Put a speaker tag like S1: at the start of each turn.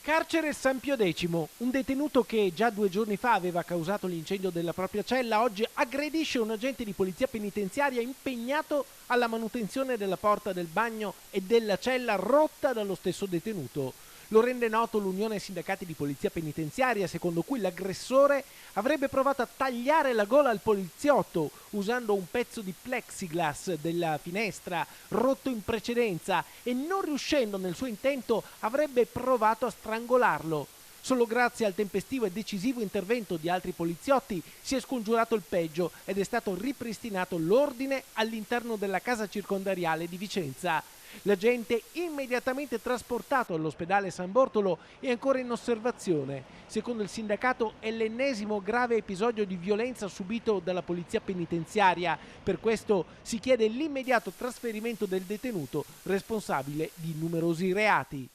S1: Carcere San Pio X, un detenuto che già 2 giorni fa aveva causato l'incendio della propria cella, oggi aggredisce un agente di polizia penitenziaria impegnato alla manutenzione della porta del bagno e della cella rotta dallo stesso detenuto. Lo rende noto l'Unione Sindacati di Polizia Penitenziaria, secondo cui l'aggressore avrebbe provato a tagliare la gola al poliziotto usando un pezzo di plexiglass della finestra rotto in precedenza e, non riuscendo nel suo intento, avrebbe provato a strangolarlo. Solo grazie al tempestivo e decisivo intervento di altri poliziotti si è scongiurato il peggio ed è stato ripristinato l'ordine all'interno della casa circondariale di Vicenza. L'agente, immediatamente trasportato all'ospedale San Bortolo, è ancora in osservazione. Secondo il sindacato è l'ennesimo grave episodio di violenza subito dalla polizia penitenziaria. Per questo si chiede l'immediato trasferimento del detenuto responsabile di numerosi reati.